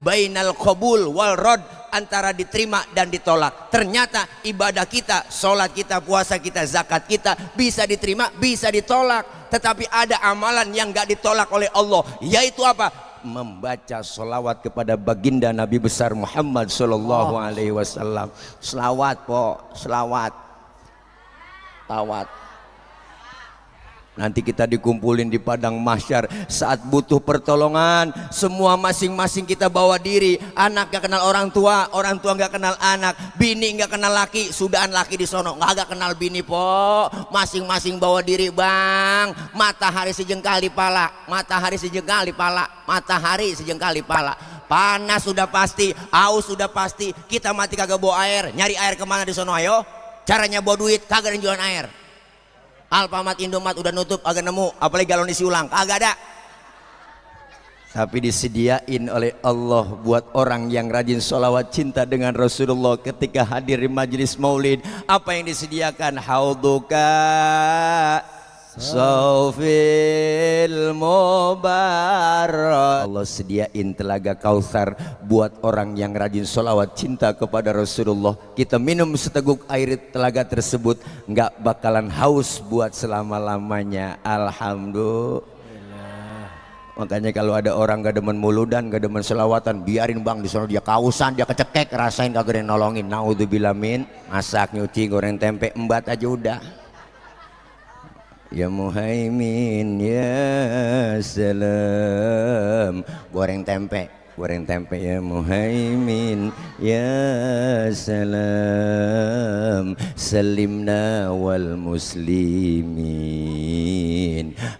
bainal qabul wal rad, antara diterima dan ditolak. Ternyata ibadah kita, sholat kita, puasa kita, zakat kita bisa diterima, bisa ditolak. Tetapi ada amalan yang gak ditolak oleh Allah, yaitu apa? Membaca sholawat kepada baginda Nabi besar Muhammad sallallahu alaihi wasallam. Selawat po, selawat, tawat. Nanti kita dikumpulin di padang mahsyar saat butuh pertolongan. Semua masing-masing kita bawa diri. Anak gak kenal orang tua gak kenal anak, bini gak kenal laki, sudahan laki di sono gak kenal bini po. Masing-masing bawa diri bang. Matahari sejengkal di pala, matahari sejengkal di pala, matahari sejengkal di pala. Panas sudah pasti, haus sudah pasti. Kita mati kagak bawa air, nyari air kemana di sono ayo? Caranya bawa duit, kagak ada yang jualan air. Alfamart, Indomaret udah nutup, agak nemu, apalagi galon isi ulang, kagak ada. Tapi disediain oleh Allah buat orang yang rajin sholawat cinta dengan Rasulullah ketika hadir di majelis maulid. Apa yang disediakan? Hauduka Saufil Mubarak. Allah sediain telaga Kautsar buat orang yang rajin sholawat cinta kepada Rasulullah. Kita minum seteguk air telaga tersebut nggak bakalan haus buat selama-lamanya. Alhamdulillah. Makanya kalau ada orang gak demen muludan, gak demen selawatan, biarin bang, di sana dia kausan, dia kecekek, rasain kagak ada yang nolongin. Naudzubillah min. Masak, nyuci, goreng tempe, embat aja udah. Ya Muhaimin ya salam, goreng tempe ya Muhaimin ya salam, salimna wal muslimin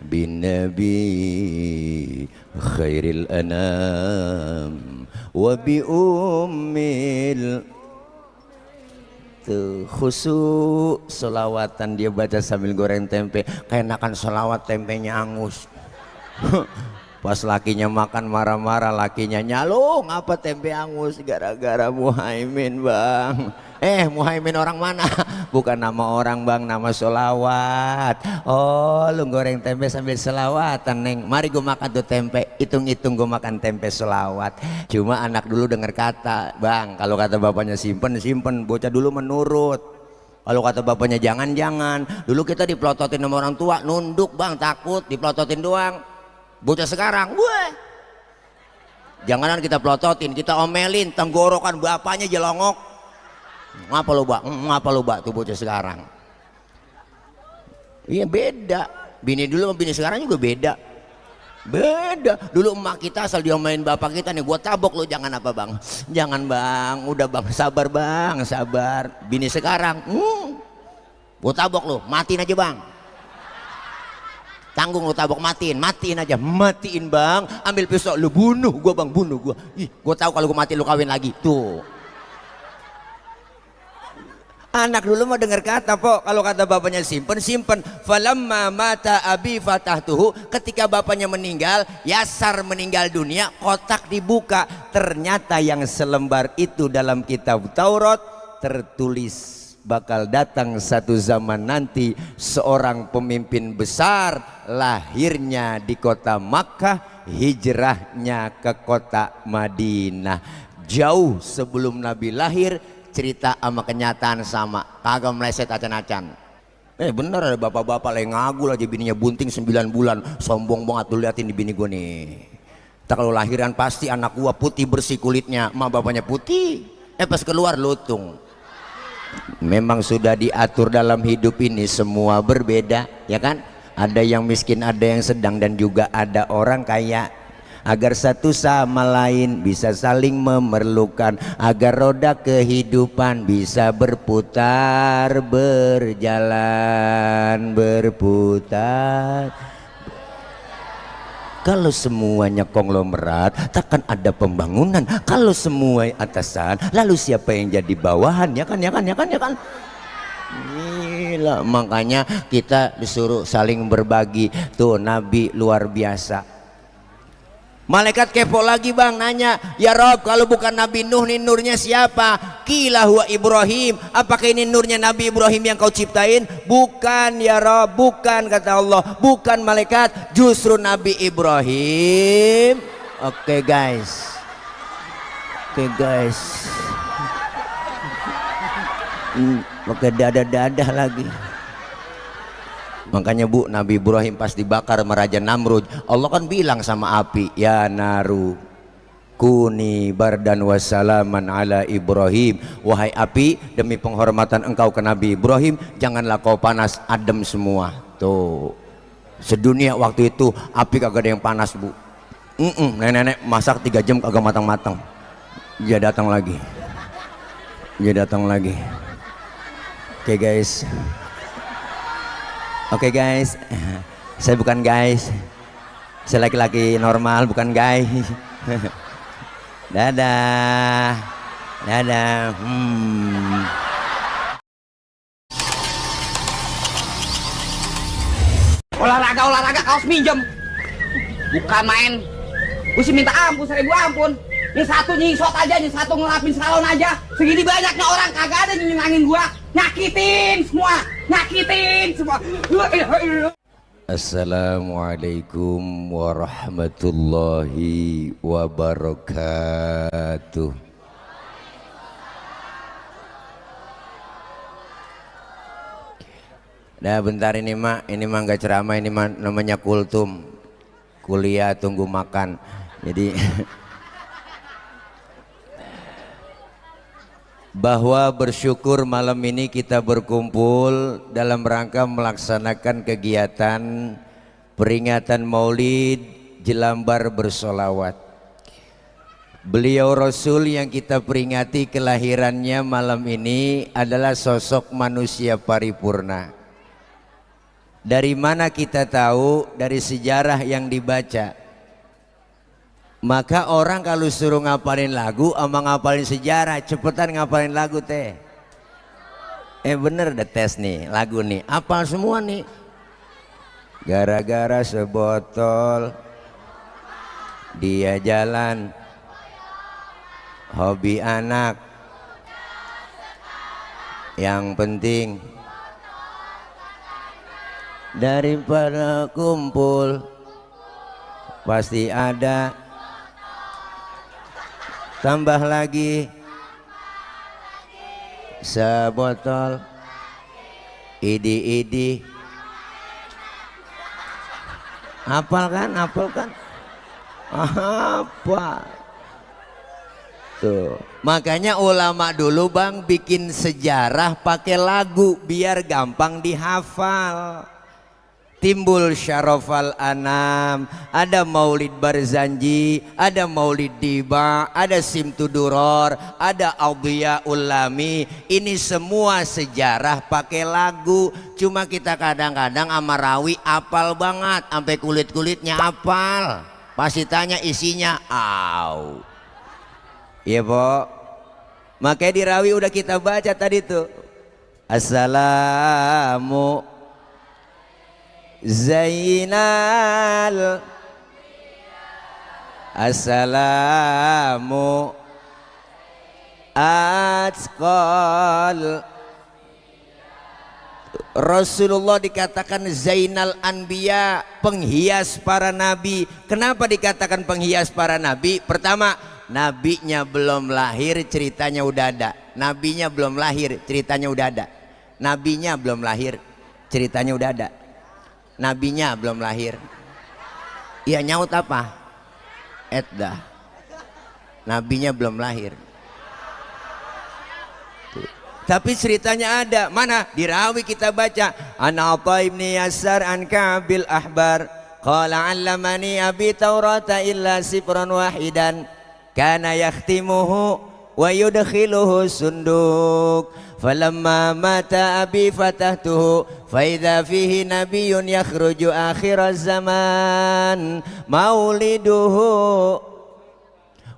bin nabi khairil anam wa bi ummil. Khusyuk solawatan dia baca sambil goreng tempe, keenakan solawat tempenya angus. Pas lakinya makan marah-marah, lakinya nyalung apa tempe angus gara-gara Muhaimin bang. Muhaimin orang mana? Bukan nama orang bang, nama solawat. Oh lu goreng tempe sambil solawatan neng, mari gue makan tuh tempe, hitung-hitung gue makan tempe solawat. Cuma anak dulu dengar kata bang, kalau kata bapaknya simpen, bocah dulu menurut. Kalau kata bapaknya jangan. Dulu kita dipelototin sama orang tua, nunduk bang, takut dipelototin doang. Bocah sekarang, weh, janganan kita pelototin, kita omelin, tenggorokan bapaknya jelongok. Ngapa lu bak tuh bocah sekarang. Iya beda, bini dulu sama bini sekarang juga beda. Dulu emak kita asal diomelin bapak kita nih, gua tabok lu, jangan apa bang, jangan bang, udah bang, sabar bang, sabar. Bini sekarang, gua tabok lu, matiin aja bang. Tanggung lu tabok, matiin aja, matiin bang. Ambil pisau lu bunuh gua bang, bunuh gua. Ih, gua tahu kalau gua mati lu kawin lagi tuh. Anak dulu mau dengar kata po, kalau kata bapaknya simpen. Falamma mata abi fatahtuhu, ketika bapaknya meninggal, Yasar meninggal dunia, kotak dibuka. Ternyata yang selembar itu dalam kitab Taurat tertulis bakal datang satu zaman nanti seorang pemimpin besar, lahirnya di kota Makkah, hijrahnya ke kota Madinah. Jauh sebelum Nabi lahir, cerita sama kenyataan sama, kagak meleset acan-acan. Bener ada bapak-bapak lagi ngagul aja bininya bunting 9 bulan, sombong banget. Lu liatin di bini gue nih, tak kalau lahiran pasti anak gua putih bersih kulitnya, emak bapaknya putih, pas keluar lutung. Memang sudah diatur dalam hidup ini semua berbeda, ya kan? Ada yang miskin, ada yang sedang, dan juga ada orang kaya. Agar satu sama lain bisa saling memerlukan, agar roda kehidupan bisa berputar, berputar. Kalau semuanya konglomerat, takkan ada pembangunan. Kalau semua atasan, lalu siapa yang jadi bawahan? Ya kan. Gila, makanya kita disuruh saling berbagi. Tuh Nabi luar biasa. Malaikat kepo lagi bang, nanya, ya Rob, kalau bukan Nabi Nuh nih nurnya siapa? Qila huwa Ibrahim. Apakah ini nurnya Nabi Ibrahim yang kau ciptain? Bukan ya Rob, bukan, kata Allah. Bukan malaikat, justru Nabi Ibrahim. Oke guys, Oke guys, pakai dadah-dadah lagi. Makanya Bu, Nabi Ibrahim pas dibakar sama Raja Namrud, Allah kan bilang sama api, ya naru kuni bardan wassalaman ala Ibrahim. Wahai api, demi penghormatan engkau ke Nabi Ibrahim, janganlah kau panas, adem semua. Tuh, sedunia waktu itu api kagak ada yang panas Bu. Nenek-nenek masak 3 jam kagak matang-matang. Dia datang lagi. Oke guys, saya bukan guys, saya laki-laki normal, bukan guys. Dadah. Olahraga kaos minjem, bukan main. Gue sih minta ampun, 1000 ampun. Ini satu nyisot aja, ini satu ngelapin salon aja. Segini banyaknya orang kagak ada nyenangin gua. Nyakitin semua. Assalamualaikum warahmatullahi wabarakatuh. Nah bentar ini mah nggak ceramah, ini mah namanya kultum, kuliah tunggu makan. Jadi bahwa bersyukur malam ini kita berkumpul dalam rangka melaksanakan kegiatan peringatan Maulid Jelambar bersolawat. Beliau Rasul yang kita peringati kelahirannya malam ini adalah sosok manusia paripurna. Dari mana kita tahu? Dari sejarah yang dibaca. Maka orang kalau suruh ngapalin lagu sama ngapalin sejarah, cepetan ngapalin lagu teh. Bener deh tes nih lagu nih, apal semua nih. Gara-gara sebotol dia jalan, hobi anak, yang penting daripada kumpul pasti ada. Tambah lagi sebotol idi. Hafal kan? Apa? Tuh. Makanya ulama dulu Bang bikin sejarah pakai lagu biar gampang dihafal. Timbul Syarofal Anam, ada Maulid Barzanji, ada Maulid Diba, ada Simtuduror, ada Audhiya Ulami. Ini semua sejarah pakai lagu. Cuma kita kadang-kadang sama rawi apal banget, sampai kulit-kulitnya apal. Pasti tanya isinya, au. Iya po. Makanya di rawi udah kita baca tadi tuh. Assalamu Zainal, assalamu atqal. Rasulullah dikatakan Zainal Anbiya, penghias para nabi. Kenapa dikatakan penghias para nabi? Pertama, nabinya belum lahir ceritanya udah ada. Nabinya belum lahir ceritanya udah ada. Nabinya belum lahir ceritanya udah ada. Nabinya belum lahir. Iya nyaut apa? Eddah. Nabinya belum lahir. Tapi ceritanya ada. Mana? Di rawi kita baca. An Atha ibn Yasar an Ka'bil Ahbar qala 'allamani abi Taurata illa sifran wahidan kana yakhtimuhu wa yudkhiluhu sunduk. Falamma mata abi fatahtuhu faidha fihi nabiyyun yakhruju akhir zaman mauliduhu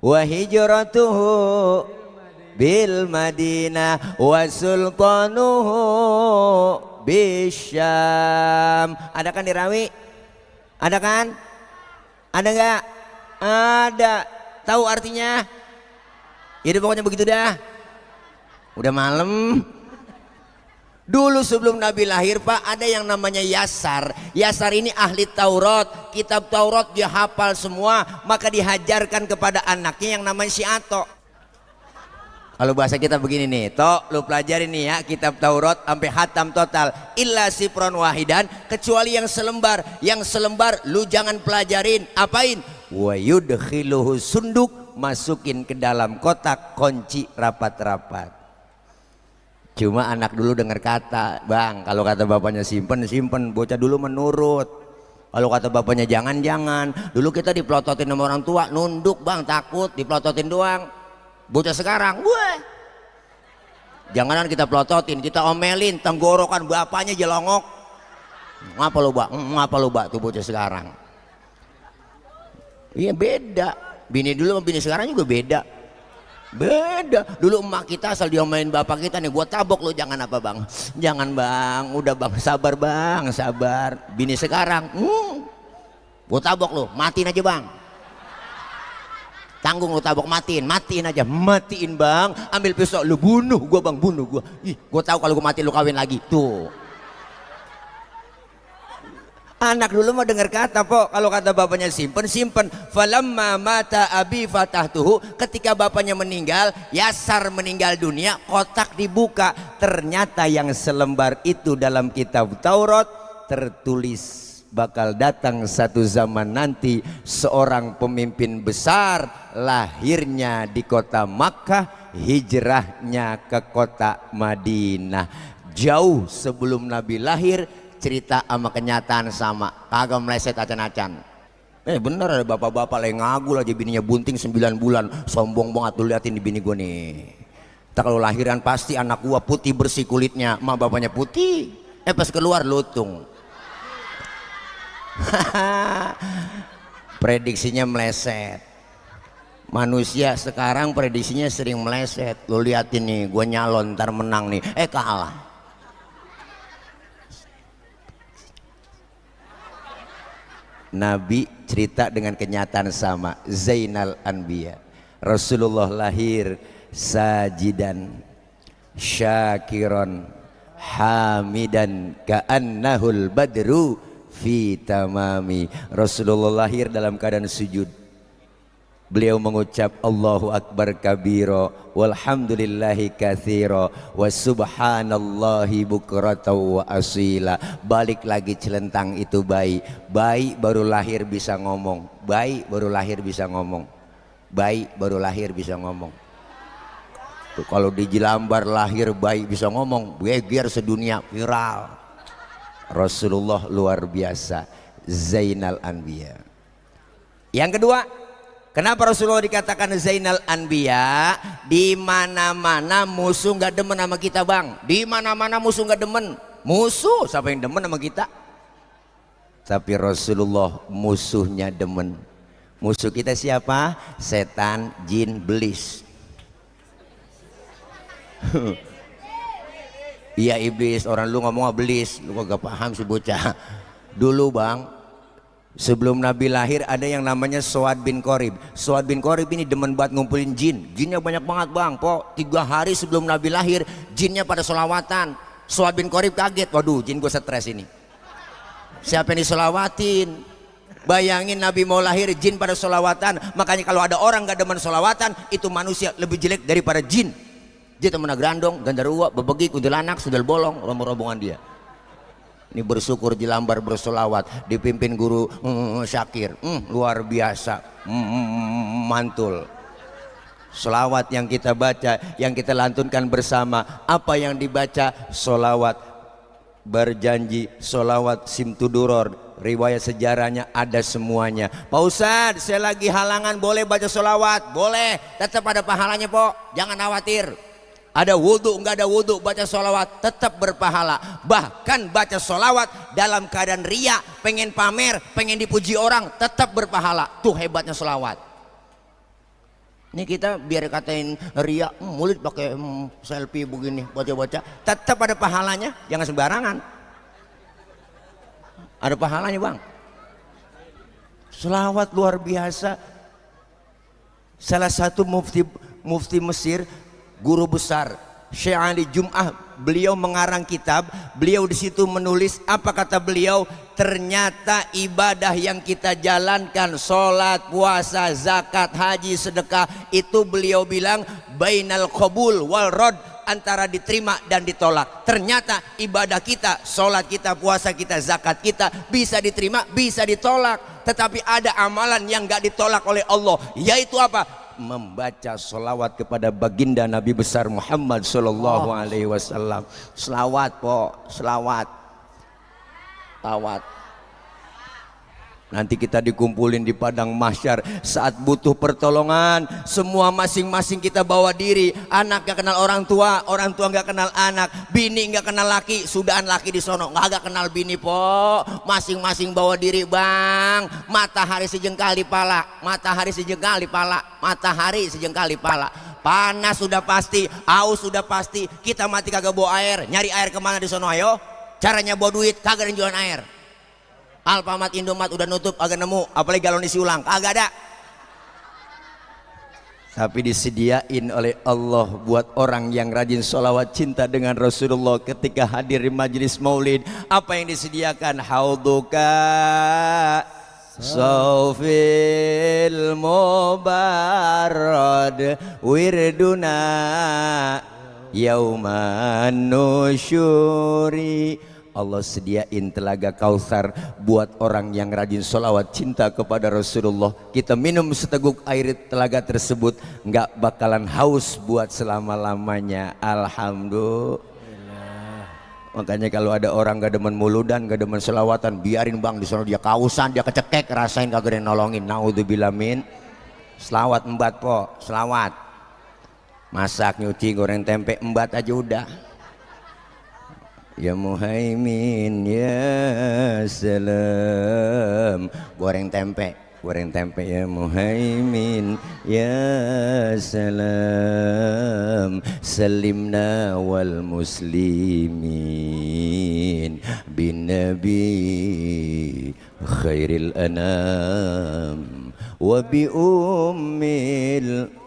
wa hijratuhu bil Madinah wa sultanuhu bisyam. Ada kan di rawi? Ada kan? Ada enggak? Ada. Tahu artinya? Ya pokoknya begitu dah. Udah malam. Dulu sebelum Nabi lahir Pak, ada yang namanya Yasar. Yasar ini ahli Taurat, kitab Taurat dia hafal semua, maka dihajarkan kepada anaknya yang namanya si Ato. Kalau bahasa kita begini nih, tok lu pelajari nih ya kitab Taurat sampai hatam total. Illa sifron wahidan, kecuali yang selembar lu jangan pelajarin. Apain? Wa yudkhiluhu sunduk, masukin ke dalam kotak, kunci rapat-rapat. Cuma anak dulu dengar kata, bang, kalau kata bapaknya simpen, bocah dulu menurut. Kalau kata bapaknya jangan. Dulu kita dipelototin sama orang tua, nunduk bang, takut dipelototin doang. Bocah sekarang, wah, janganan kita pelototin, kita omelin, tenggorokan bapaknya jelongok. Ngapa lu bak tuh bocah sekarang. Iya beda, bini dulu sama bini sekarang juga beda. Dulu emak kita asal diomelin bapak kita nih, gua tabok lu, jangan apa bang, jangan bang, udah bang, sabar. Bini sekarang, gua tabok lu, matiin aja bang. Tanggung lu tabok, matiin aja, matiin bang, ambil pisau lu bunuh gua bang, bunuh gua. Ih, gua tahu kalau gua mati lu kawin lagi tuh. Anak dulu mau dengar kata po, kalau kata bapaknya simpen. Falamma mata abi fatahtuhu, ketika bapaknya meninggal, Yasar meninggal dunia, kotak dibuka, ternyata yang selembar itu dalam kitab Taurat tertulis bakal datang satu zaman nanti seorang pemimpin besar, lahirnya di kota Makkah, hijrahnya ke kota Madinah. Jauh sebelum Nabi lahir, cerita sama kenyataan sama, kagak meleset acan-acan. Bener ada bapak-bapak lagi ngagul aja bininya bunting 9 bulan, sombong banget. Tuh liatin di bini gue nih, tak kalau lahiran pasti anak gua putih bersih kulitnya, emak bapaknya putih, pas keluar lutung. Prediksinya meleset. Manusia sekarang prediksinya sering meleset. Lo liatin nih, gue nyalon ntar menang nih, kalah. Nabi cerita dengan kenyataan sama, Zainal Anbiya. Rasulullah lahir sajidan syakiron hamidan ka'annahul badru fi tamami. Rasulullah lahir dalam keadaan sujud. Beliau mengucap Allahu Akbar kabiro, walhamdulillahi katsiro, wa subhanallahi bukratan wa asila. Balik lagi celentang itu bayi baru lahir bisa ngomong, bayi baru lahir bisa ngomong. Tuh, kalau di Jelambar lahir bayi bisa ngomong, geger sedunia, viral. Rasulullah luar biasa, Zainal Anbiya. Yang kedua, kenapa Rasulullah dikatakan Zainal Anbiya? Di mana-mana musuh nggak demen sama kita bang. Di mana-mana musuh nggak demen. Musuh siapa yang demen sama kita? Tapi Rasulullah musuhnya demen. Musuh kita siapa? Setan, jin, belis. Iya iblis, orang lu ngomong belis, lu gak paham sih bocah. Dulu bang, sebelum Nabi lahir ada yang namanya Suad bin Qorib. Suad bin Qorib ini demen banget ngumpulin jin. Jinnya banyak banget bang, 3 hari sebelum Nabi lahir jinnya pada solawatan. Suad bin Qorib kaget, waduh jin gue stres ini. Siapa yang disolawatin? Bayangin Nabi mau lahir jin pada solawatan. Makanya kalau ada orang gak demen solawatan, itu manusia lebih jelek daripada jin. Dia temen grandong, gandarua, bebegi, kuntilanak, sundel bolong, rombongan dia. Ini bersyukur Jelambar bersolawat, dipimpin guru Syakir, luar biasa, mantul. Solawat yang kita baca, yang kita lantunkan bersama, apa yang dibaca? Solawat berjanji, solawat simtuduror, riwayat sejarahnya ada semuanya. Pak Ustadz, saya lagi halangan, boleh baca solawat? Boleh, tetap ada pahalanya Pok, jangan khawatir. Ada wudhu, nggak ada wudhu, baca solawat tetap berpahala. Bahkan baca solawat dalam keadaan ria, pengen pamer, pengen dipuji orang, tetap berpahala. Tuh hebatnya solawat. Ini kita biar katain ria, mulut pakai selfie begini, baca-baca, tetap ada pahalanya, jangan sembarangan. Ada pahalanya bang. Solawat luar biasa. Salah satu mufti Mesir, guru besar Syekh Ali Jum'ah, beliau mengarang kitab. Beliau di situ menulis apa kata beliau? ternyata ibadah yang kita jalankan, sholat, puasa, zakat, haji, sedekah, itu beliau bilang bainal qabul wal rad, antara diterima dan ditolak. Ternyata ibadah kita, sholat kita, puasa kita, zakat kita bisa diterima, bisa ditolak. Tetapi ada amalan yang gak ditolak oleh Allah, yaitu apa? Membaca sholawat kepada baginda Nabi besar Muhammad sallallahu alaihi wasallam. Selawat po, selawat. Tawat. Nanti kita dikumpulin di padang mahsyar saat butuh pertolongan, semua masing-masing kita bawa diri. Anak gak kenal orang tua gak kenal anak, bini gak kenal laki, sudahan laki di sono gak kenal bini po. Masing-masing bawa diri bang. Matahari sejengkal di pala, matahari sejengkal di pala, matahari sejengkal di pala. Panas sudah pasti, haus sudah pasti. Kita mati kagak bawa air, nyari air kemana di sono ayo? Caranya bawa duit, kagak ada yang jualan air. Alfamart, Indomaret udah nutup, agak nemu, apalagi galon isi ulang, kagak ada. Tapi disediain oleh Allah buat orang yang rajin sholawat cinta dengan Rasulullah ketika hadir di majelis maulid. Apa yang disediakan? Hauduka Saufil mubarad wirduna yauman nusyuri. Allah sediain telaga Kautsar buat orang yang rajin sholawat cinta kepada Rasulullah. Kita minum seteguk air telaga tersebut nggak bakalan haus buat selama-lamanya. Alhamdulillah. Makanya kalau ada orang gak demen muludan, gak demen selawatan, biarin bang, di sana dia kausan, dia kecekek, rasain kagak ada yang nolongin. Naudzubillah min. Selawat embat po, selawat. Masak, nyuci, goreng tempe, embat aja udah. Ya Muhaimin ya salam, goreng tempe ya Muhaimin ya salam, salimna wal muslimin bin nabi khairil anam wa bi ummil.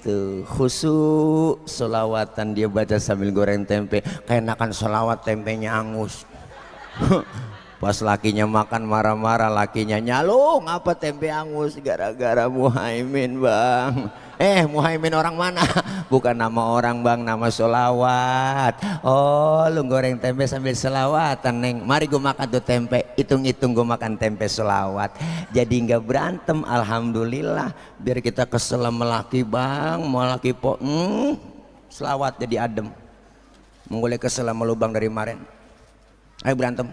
Tuh khusyuk solawatan dia baca sambil goreng tempe, keenakan solawat tempenya angus. Pas lakinya makan marah-marah, lakinya nyalung apa tempe angus gara-gara Muhaimin bang. Muhaimin orang mana? Bukan nama orang bang, nama solawat. Oh lu goreng tempe sambil solawatan neng, mari gue makan tuh tempe, hitung-hitung gue makan tempe solawat. Jadi nggak berantem, alhamdulillah. Biar kita kesel sama laki bang, mau laki po, selawat jadi adem. Menggolek kesel sama lu bang dari kemarin, ayo berantem.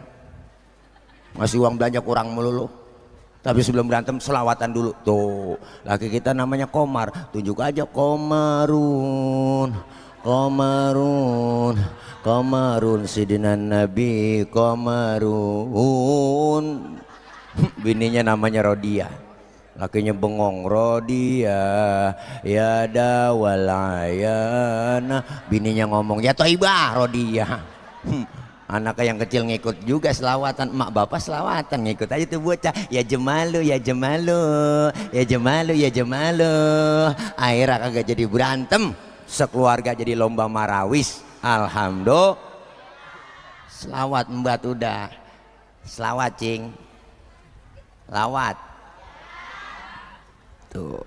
Masih uang belanja kurang melulu. Tapi sebelum berantem selawatan dulu. Tuh laki kita namanya Komar, tunjuk aja Komarun, Komarun, Komarun Sidina Nabi Komarun. Bininya namanya Rodia, lakinya bengong. Rodia ya dawalayana, bininya ngomong ya Toibah Rodia. Anaknya yang kecil ngikut juga selawatan, emak bapak selawatan ngikut aja tuh bocah. Ya jemalu, ya jemalu, ya jemalu, ya jemalu. Akhirnya kagak jadi berantem, sekeluarga jadi lomba marawis. Alhamdulillah. Selawat embat udah, selawat cing, lawat. Tuh.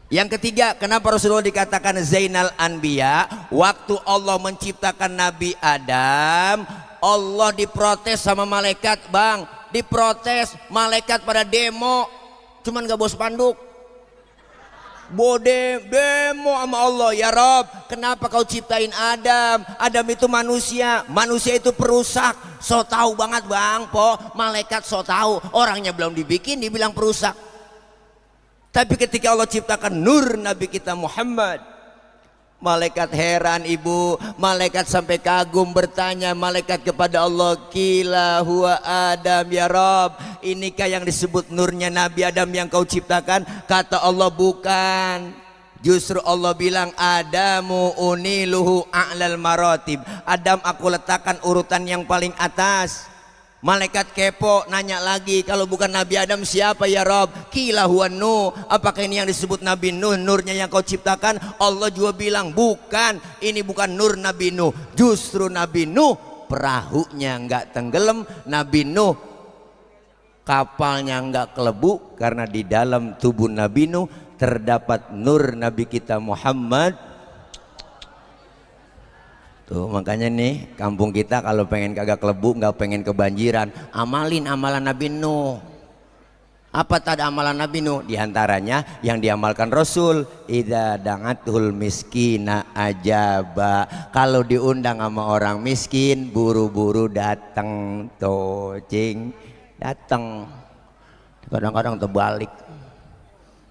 Yang ketiga, kenapa Rasulullah dikatakan Zainal Anbiya? Waktu Allah menciptakan Nabi Adam, Allah diprotes sama malaikat bang, diprotes malaikat pada demo, cuman gak bawa spanduk, demo sama Allah. Ya Rob, kenapa kau ciptain Adam? Adam itu manusia, manusia itu perusak. So tahu banget bang po, malaikat so tahu, orangnya belum dibikin dibilang perusak. Tapi ketika Allah ciptakan nur Nabi kita Muhammad, malaikat heran ibu, malaikat sampai kagum bertanya malaikat kepada Allah, kila huwa Adam ya Rob, inikah yang disebut nurnya Nabi Adam yang kau ciptakan? Kata Allah bukan, justru Allah bilang Adamu uniluhu a'lal maratib, Adam aku letakkan urutan yang paling atas. Malaikat kepo nanya lagi, kalau bukan Nabi Adam siapa ya Rob? Kila huwa Nuh, apakah ini yang disebut Nabi Nuh, nurnya yang kau ciptakan? Allah juga bilang bukan, ini bukan nur Nabi Nuh, justru Nabi Nuh perahunya nggak tenggelam, Nabi Nuh kapalnya nggak kelebu, karena di dalam tubuh Nabi Nuh terdapat nur Nabi kita Muhammad. Tuh makanya nih kampung kita kalau pengen kagak kelebu, nggak pengen kebanjiran, amalin amalan Nabi Nuh. Apa tadi amalan Nabi Nuh? Di antaranya yang diamalkan Rasul, idza da'atul miskina ajaba. Kalau diundang sama orang miskin, buru-buru datang, tocing, datang. Kadang-kadang terbalik.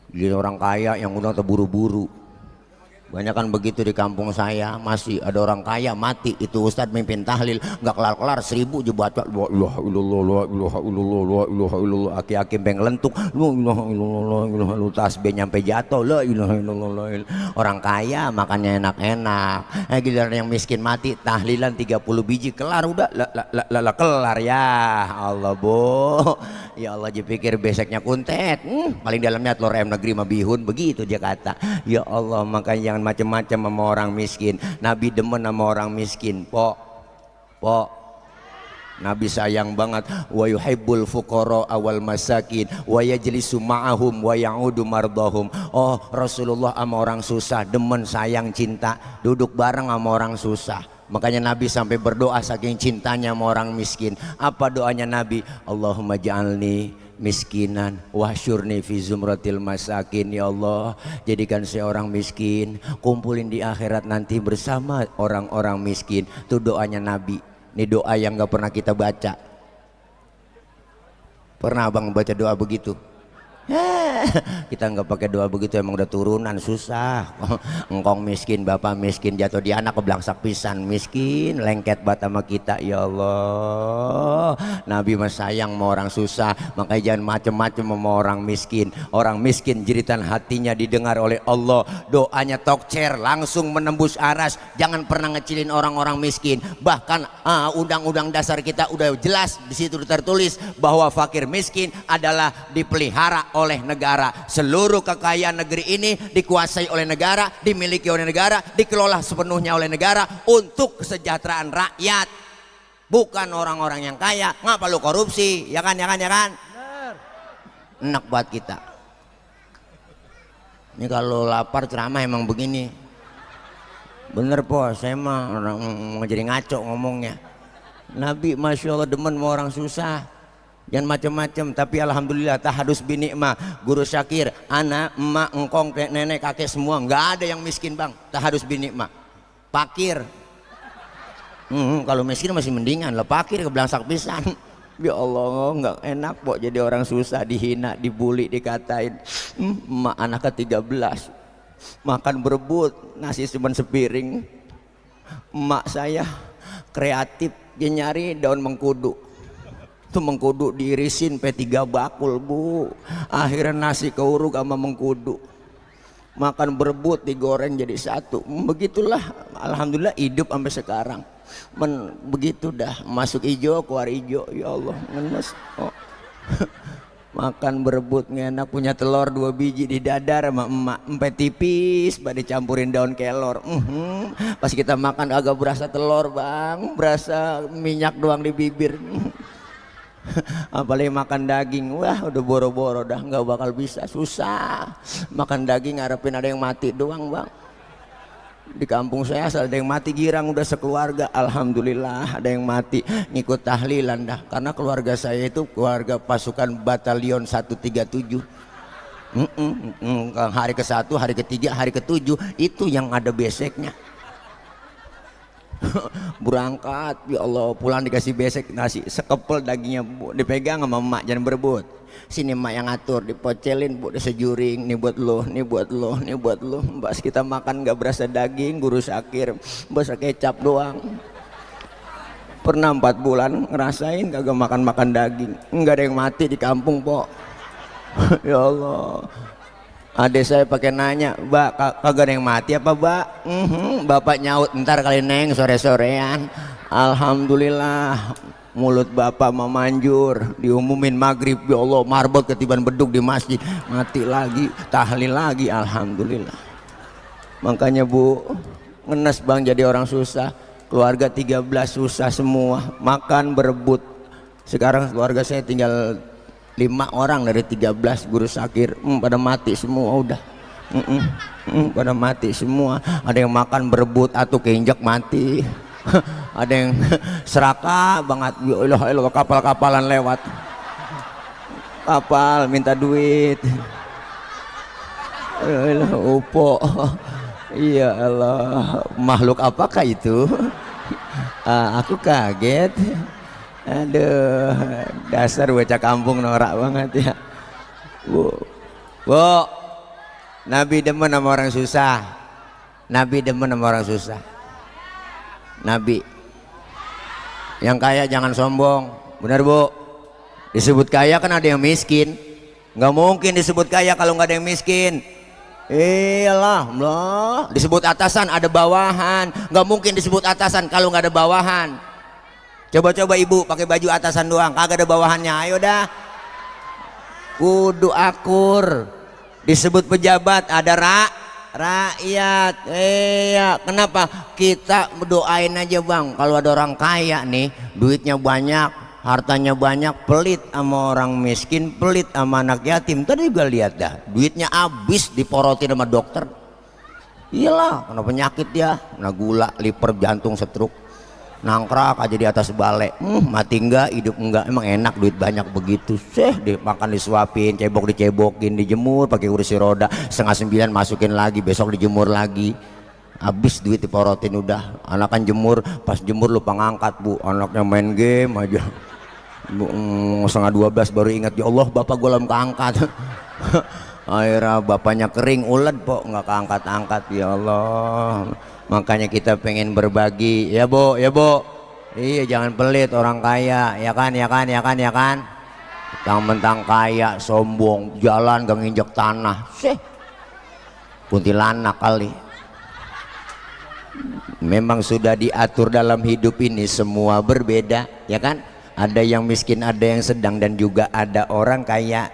Jadi orang kaya yang undang terburu-buru. Banyak kan begitu di kampung saya, masih ada orang kaya mati, itu ustadz mimpin tahlil nggak kelar-kelar 1000 je baca la ilaha illallah la ilaha illallah la ilaha illallah, aki-aki beng lentuk la ilaha illallah la ilaha illallah, tasbih nyampe jatuh la ilaha illallah. Orang kaya makannya enak-enak, giliran yang miskin mati tahlilan 30 biji kelar udah la kelar. Ya Allah bu, ya Allah, dipikir beseknya kuntet, paling dalamnya telur ayam negeri mah bihun, begitu dia kata. Ya Allah, makanya macam-macam sama orang miskin. Nabi demen sama orang miskin. Pok Nabi sayang banget. Wa yuhibbul fuqara awal masakin wa yajlisu ma'ahum wa ya'udu mardahum. Oh Rasulullah sama orang susah demen, sayang, cinta, duduk bareng sama orang susah. Makanya Nabi sampai berdoa saking cintanya sama orang miskin. Apa doanya Nabi? Allahumma ja'alni miskinan wahsyurni fi zumratil masakin. Ya Allah, jadikan saya orang miskin, kumpulin di akhirat nanti bersama orang-orang miskin. Itu doanya Nabi. Ini doa yang gak pernah kita baca. Pernah abang baca doa begitu? Kita nggak pakai doa begitu, emang udah turunan susah. Engkong miskin, bapak miskin, jatuh di anak keblangsak pisan, miskin lengket bat sama kita. Ya Allah, Nabi mas sayang sama orang susah, makanya jangan macem-macem sama orang miskin. Orang miskin jeritan hatinya didengar oleh Allah, doanya tokcer langsung menembus aras. Jangan pernah ngecilin orang-orang miskin. Bahkan undang-undang dasar kita udah jelas di situ tertulis bahwa fakir miskin adalah dipelihara oleh negara. Seluruh kekayaan negeri ini dikuasai oleh negara, dimiliki oleh negara, dikelola sepenuhnya oleh negara untuk kesejahteraan rakyat, bukan orang-orang yang kaya. Ngapa lu korupsi? Ya kan? Enak buat kita. Ini kalau lapar ceramah emang begini. Bener po, saya mah mau jadi ngaco ngomongnya. Nabi masya Allah demen sama orang susah. Jangan macam-macam, tapi alhamdulillah tahadus binikmah, guru Syakir, anak, emak, engkong, nenek, kakek semua nggak ada yang miskin bang. Tahadus binikmah, pakir. Kalau miskin masih mendingan lah, pakir keblangsak pisan. Ya Allah, nggak enak kok jadi orang susah, dihina, dibully, dikatain. Emak anak ke-13 makan berebut, nasi cuma sepiring. Emak saya kreatif, dia nyari daun mengkudu. Itu mengkudu diirisin P3 bakul bu, akhirnya nasi keuruk sama mengkudu, makan berebut digoreng jadi satu. Begitulah alhamdulillah hidup sampai sekarang. Begitu dah, masuk hijau keluar hijau. Ya Allah ngenes. Makan berebut enak, punya telur 2 biji di dadar sama emak, empat tipis pada campurin daun kelor. Pas kita makan agak berasa telur bang, berasa minyak doang di bibir. Apalagi makan daging, wah udah boro-boro dah, nggak bakal bisa, susah. Makan daging ngarepin ada yang mati doang bang. Di kampung saya asal ada yang mati girang udah sekeluarga, alhamdulillah ada yang mati ngikut tahlilan dah. Karena keluarga saya itu keluarga pasukan batalion 137. Hari ke-1, hari ke-3, hari ke-7 itu yang ada beseknya. Berangkat ya Allah, pulang dikasih besek nasi sekepel dagingnya bu, dipegang sama emak, jangan berebut. Sini emak yang ngatur, dipocelin bu, disejuring, nih buat lo, nih buat lo, nih buat lo. Mbak kita makan nggak berasa daging, guru Syakir berasa kecap doang. Pernah 4 bulan ngerasain kagak makan daging, nggak ada yang mati di kampung po. Ya Allah. Adek saya pakai nanya, Mbak kagak ada yang mati apa Mbak? Bapak nyaut, ntar kali neng sore-sorean. Alhamdulillah mulut bapak memanjur, diumumin maghrib, ya Allah marbot ketiban beduk di masjid, mati lagi, tahlil lagi, alhamdulillah. Makanya bu, ngenes bang jadi orang susah. keluarga 13 susah semua, makan berebut. Sekarang keluarga saya tinggal 5 orang dari 13, guru sakir pada mati semua udah. Pada mati semua. Ada yang makan berebut atau keinjak mati. Ada yang serakah banget, ya Allah, kapal-kapalan lewat, kapal minta duit, ya Allah, upo, iya Allah, makhluk apakah itu? Aku kaget, aduh, dasar bocah kampung norak banget ya. Bu, Nabi demen sama orang susah, Nabi demen sama orang susah. Nabi yang kaya jangan sombong, benar Bu? Disebut kaya kan ada yang miskin, nggak mungkin disebut kaya kalau nggak ada yang miskin. Iyalah, disebut atasan ada bawahan, nggak mungkin disebut atasan kalau nggak ada bawahan. Coba-coba ibu pakai baju atasan doang, kagak ada bawahannya, ayo dah. Kudu akur. Disebut pejabat ada rakyat. Iya, kenapa? Kita doain aja bang, kalau ada orang kaya nih, duitnya banyak, hartanya banyak, pelit sama orang miskin, pelit sama anak yatim. Tadi juga lihat dah, duitnya habis diporotin sama dokter. Iyalah, kena penyakit dia, kena gula, liver, jantung, stroke, nangkrak aja di atas balai. Mati enggak, hidup enggak, emang enak duit banyak begitu. Dimakan disuapin, cebok dicebokin, dijemur pakai kursi roda, 8:30 masukin lagi, besok dijemur lagi. Habis duit diporotin udah. Anak kan jemur, pas jemur lupa ngangkat Bu, anaknya main game aja. 11:30 baru ingat, ya Allah bapak gue belum keangkat. Akhirnya bapaknya kering ulet kok nggak keangkat-angkat, ya Allah. Makanya kita pengen berbagi ya Bu, ya Bu. Iya, jangan pelit orang kaya, ya kan, ya kan, ya kan, ya kan. Mentang-mentang kaya sombong, jalan gak nginjek tanah. Kuntilanak kali. Memang sudah diatur dalam hidup ini semua berbeda, ya kan. Ada yang miskin, ada yang sedang, dan juga ada orang kaya.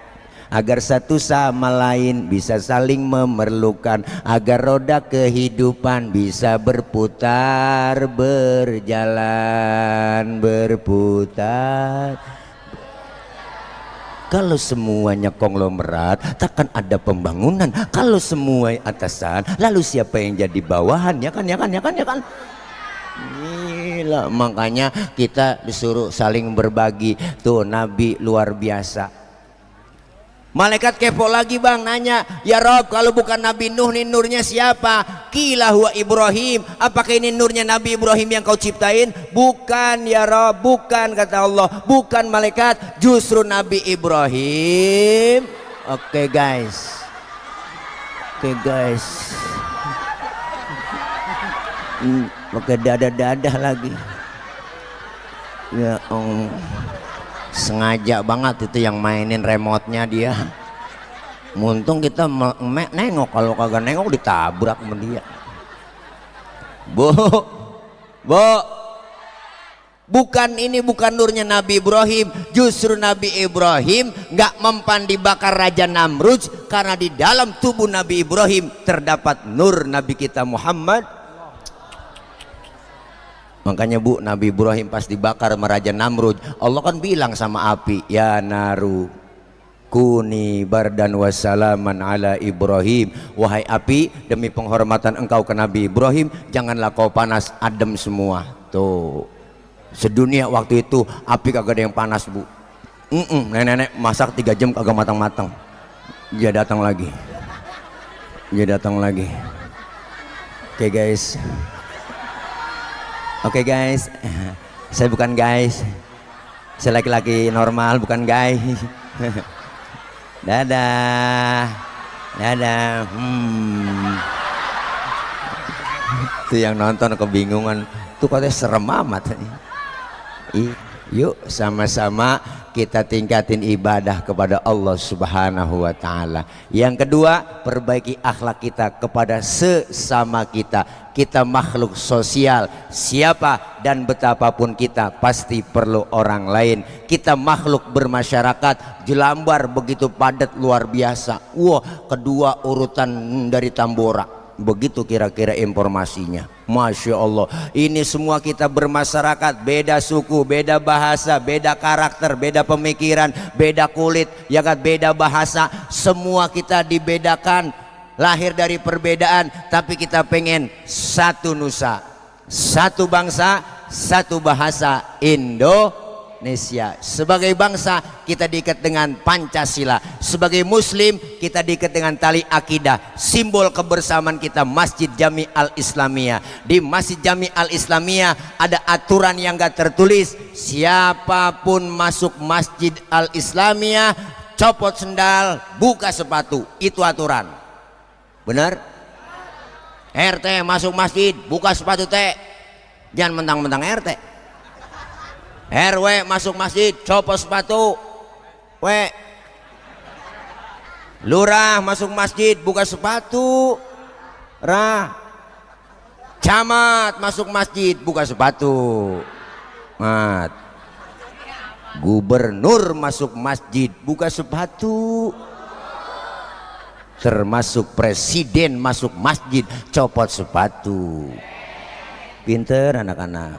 Agar satu sama lain bisa saling memerlukan, agar roda kehidupan bisa berputar, berjalan, berputar. Kalau semuanya konglomerat, takkan ada pembangunan. Kalau semua atasan, lalu siapa yang jadi bawahan? Ya kan, ya kan, ya kan, ya kan. Gila, makanya kita disuruh saling berbagi. Tuh Nabi luar biasa. Malaikat kepo lagi bang, nanya, ya Rob, kalau bukan Nabi Nuh nih nurnya siapa? Qila huwa Ibrahim. Apakah ini nurnya Nabi Ibrahim yang kau ciptain? Bukan ya Rob, bukan, kata Allah. Bukan malaikat, justru Nabi Ibrahim. Oke guys, oke guys, pakai dadah-dadah lagi. Ya sengaja banget itu yang mainin remote-nya dia. Muntung kita nengok, kalau kagak nengok ditabrak sama dia. Bu, bukan, ini bukan nurnya Nabi Ibrahim. Justru Nabi Ibrahim nggak mempan dibakar Raja Namrud, karena di dalam tubuh Nabi Ibrahim terdapat nur Nabi kita Muhammad. Makanya Bu, Nabi Ibrahim pas dibakar sama Raja Namrud, Allah kan bilang sama api, ya naru kuni bardan wassalaman ala Ibrahim. Wahai api, demi penghormatan engkau ke Nabi Ibrahim, janganlah kau panas, adem semua. Tuh, sedunia waktu itu api kagak ada yang panas Bu. Nenek-nenek masak 3 jam kagak matang-matang. Dia datang lagi, dia datang lagi. Oke guys, oke guys, saya bukan guys, saya laki-laki normal, bukan guys. Dadah, dadah. Itu yang nonton kebingungan, tuh katanya serem amat. Yuk sama-sama kita tingkatin ibadah kepada Allah Subhanahu wa Ta'ala. Yang kedua, perbaiki akhlak kita kepada sesama kita. Kita makhluk sosial, siapa dan betapapun kita pasti perlu orang lain. Kita makhluk bermasyarakat, Jelambar begitu padat luar biasa. Wah, kedua urutan dari Tambora. Begitu kira-kira informasinya. Masya Allah, ini semua kita bermasyarakat, beda suku, beda bahasa, beda karakter, beda pemikiran, beda kulit, ya kan, beda bahasa, semua kita dibedakan, lahir dari perbedaan, tapi kita pengen satu nusa, satu bangsa, satu bahasa, Indonesia. Sebagai bangsa kita diikat dengan Pancasila, sebagai muslim kita diikat dengan tali akidah. Simbol kebersamaan kita Masjid Jami Al Islamiyah. Di Masjid Jami Al Islamiyah ada aturan yang gak tertulis, siapapun masuk Masjid Al Islamiyah copot sendal, buka sepatu, itu aturan. Benar? RT masuk masjid buka sepatu teh, jangan mentang-mentang RT. RW masuk masjid copot sepatu, lurah masuk masjid buka sepatu, camat masuk masjid buka sepatu, gubernur masuk masjid buka sepatu, termasuk presiden masuk masjid copot sepatu. Pinter anak-anak.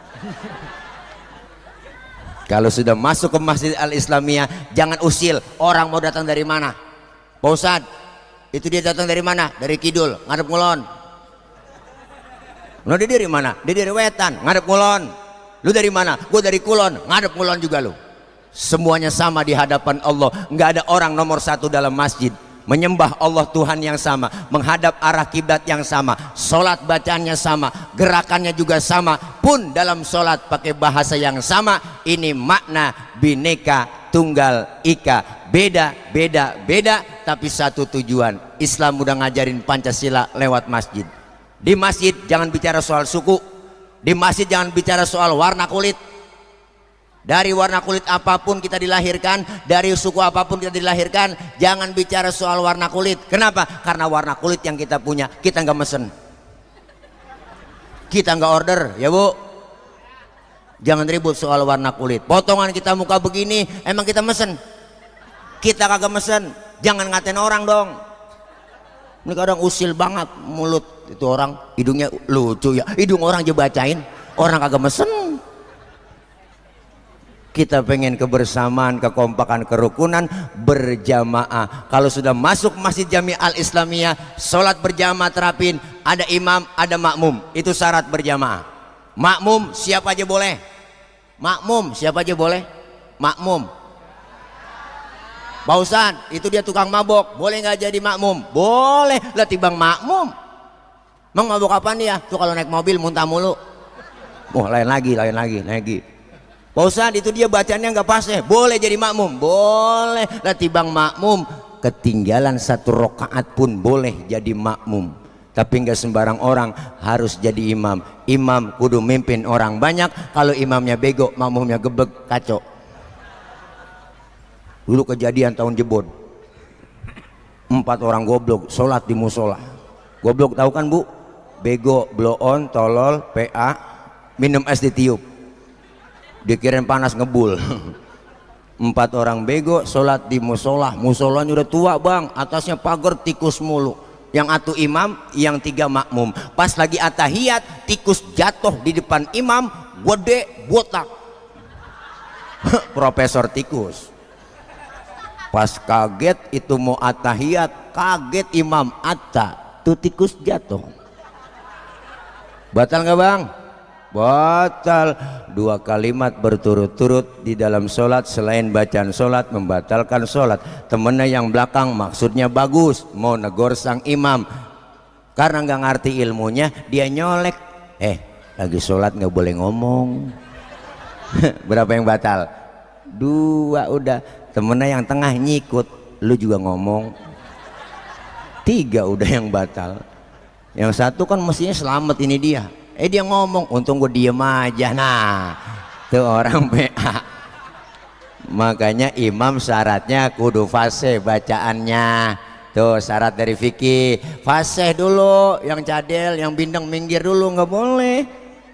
Kalau sudah masuk ke Masjid Al Islamiyah jangan usil, orang mau datang dari mana? Pak Ustadz, itu dia datang dari mana? Dari Kidul, ngadep ngulon. Lo dia dari mana? Dia dari Wetan, ngadep ngulon. Lu dari mana? Gue dari Kulon, ngadep ngulon juga lu. Semuanya sama di hadapan Allah. Nggak ada orang nomor satu dalam masjid. Menyembah Allah Tuhan yang sama, menghadap arah kiblat yang sama, sholat bacaannya sama, gerakannya juga sama, pun dalam sholat pakai bahasa yang sama. Ini makna Bhinneka Tunggal Ika, beda, tapi satu tujuan. Islam udah ngajarin Pancasila lewat masjid. Di masjid jangan bicara soal suku, di masjid jangan bicara soal warna kulit. Dari warna kulit apapun kita dilahirkan, dari suku apapun kita dilahirkan, jangan bicara soal warna kulit. Kenapa? Karena warna kulit yang kita punya kita nggak mesen, kita nggak order, ya Bu. Jangan ribut soal warna kulit. Potongan kita muka begini, emang kita mesen? Kita kagak mesen. Jangan ngatain orang dong. Ini kadang usil banget mulut itu orang, hidungnya lucu ya, hidung orang aja bacain, orang kagak mesen. Kita pengen kebersamaan, kekompakan, kerukunan, berjamaah. Kalau sudah masuk Masjid Jami Al Islamiyah, sholat berjamaah terapin, ada imam, ada makmum, itu syarat berjamaah. Makmum siapa aja boleh, makmum siapa aja boleh, makmum. Pak Ustadz, itu dia tukang mabok, boleh nggak jadi makmum? Boleh lah, tibang makmum. Emang mabok apaan dia? Tuh kalau naik mobil muntah mulu. Oh lain lagi. Pak Ustadz, itu dia bacanya nggak pas ya, boleh jadi makmum? Boleh lah, tibang makmum. Ketinggalan satu rakaat pun boleh jadi makmum. Tapi nggak sembarang orang harus jadi imam. Imam kudu mimpin orang banyak. Kalau imamnya bego, makmumnya gebek, kacau. Dulu kejadian tahun jebon, 4 orang goblok sholat di musola. Goblok tahu kan Bu? Bego, blow on, tolol, PA, minum es ditiup, dikirain panas ngebul. 4 orang bego sholat di musola. Musolanya udah tua bang, atasnya pagar tikus mulu. Yang atu imam, yang 3 makmum. Pas lagi atahiyat, tikus jatuh di depan imam, gede botak. Profesor tikus. Pas kaget itu mau atahiyat, kaget imam atta, tuh tikus jatuh. Batal nggak bang? Batal. 2 kalimat berturut-turut di dalam sholat, selain bacaan sholat membatalkan sholat. Temennya yang belakang maksudnya bagus, mau negor sang imam, karena nggak ngerti ilmunya dia nyolek, lagi sholat nggak boleh ngomong. Berapa yang batal? 2 udah. Temennya yang tengah nyikut, lu juga ngomong. 3 udah yang batal. Yang 1 kan mestinya selamat ini dia, dia ngomong, untung gue diem aja. Nah tuh orang PA. Makanya imam syaratnya kudu fasih bacaannya. Tuh syarat dari fikih, fasih dulu. Yang cadel, yang bindeng minggir dulu, nggak boleh.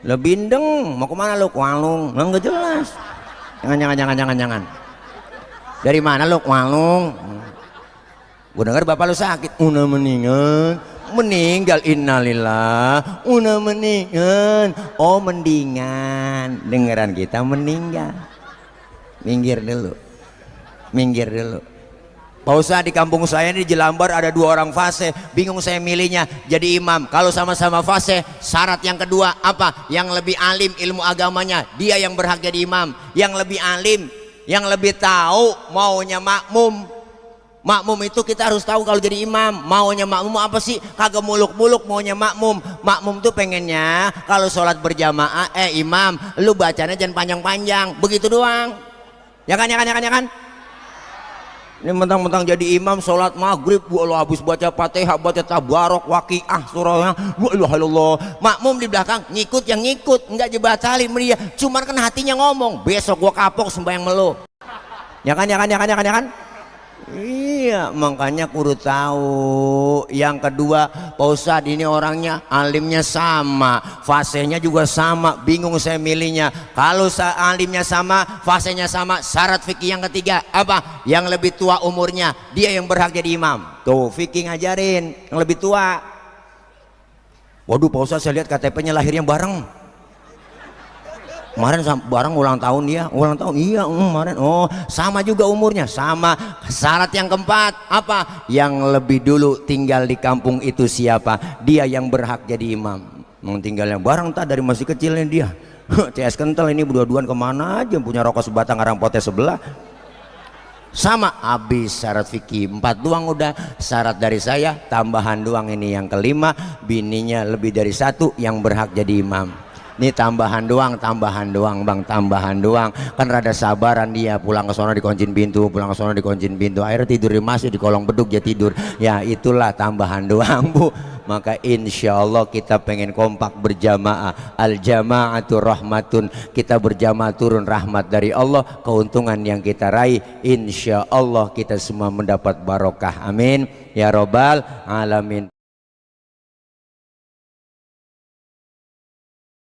Lo bindeng mau kemana lu? Kualung, lo nggak jelas. Jangan. Dari mana lu? Kualung. Gue denger bapak lu sakit, udah meninggal. meninggal, innalillah, udah meninggal. Oh mendingan, dengeran kita meninggal. Minggir dulu, minggir dulu. Pak Ustadz, di kampung saya ini di Jelambar ada 2 orang fase, bingung saya milihnya jadi imam. Kalau sama-sama fase, syarat yang kedua apa? Yang lebih alim ilmu agamanya, dia yang berhak jadi imam. Yang lebih alim, yang lebih tahu maunya makmum. Makmum itu kita harus tahu kalau jadi imam maunya makmum apa sih, kagak muluk-muluk maunya makmum. Makmum tuh pengennya kalau sholat berjamaah, imam lu bacanya jangan panjang-panjang, begitu doang. Ya kan, ya kan, ya kan, ya kan. Ini mentang-mentang jadi imam sholat maghrib, walau habis baca fatihah, baca tabarok, waqiah, surahnya, walau makmum di belakang ngikut yang ngikut, enggak dibatalin dia, cuman kan hatinya ngomong, besok gua kapok sembahyang melu. Ya kan, ya kan, ya kan, ya kan, ya kan. Iya, makanya kudu tahu. Yang kedua, Pak Ustadz ini orangnya alimnya sama, fasenya juga sama, bingung saya milihnya. Kalau alimnya sama, fasenya sama, syarat fikih yang ketiga apa? Yang lebih tua umurnya, dia yang berhak jadi imam. Tuh fikih ngajarin yang lebih tua. Waduh Pak Ustadz, saya lihat KTP-nya lahirnya bareng. Kemarin bareng ulang tahun dia, ulang tahun iya kemarin. Oh sama juga umurnya, sama. Syarat yang keempat apa? Yang lebih dulu tinggal di kampung itu siapa? Dia yang berhak jadi imam. Mau tinggalnya bareng tak dari masih kecilnya dia. CS kental ini berdua-duaan kemana aja, punya rokok sebatang arang potes sebelah. Sama habis syarat fikih 4 doang udah. Syarat dari saya tambahan doang ini yang kelima, bininya lebih dari 1 yang berhak jadi imam. Ini tambahan doang bang, tambahan doang. Kan rada sabaran dia, pulang ke sono dikuncin pintu, pulang ke sono dikuncin pintu, akhirnya tidur di masjid, di kolong beduk dia tidur. Ya itulah tambahan doang bu. Maka insya Allah kita pengen kompak berjamaah. Al jama'atu rahmatun, kita berjamaah turun rahmat dari Allah. Keuntungan yang kita raih insya Allah kita semua mendapat barokah, amin ya robbal alamin.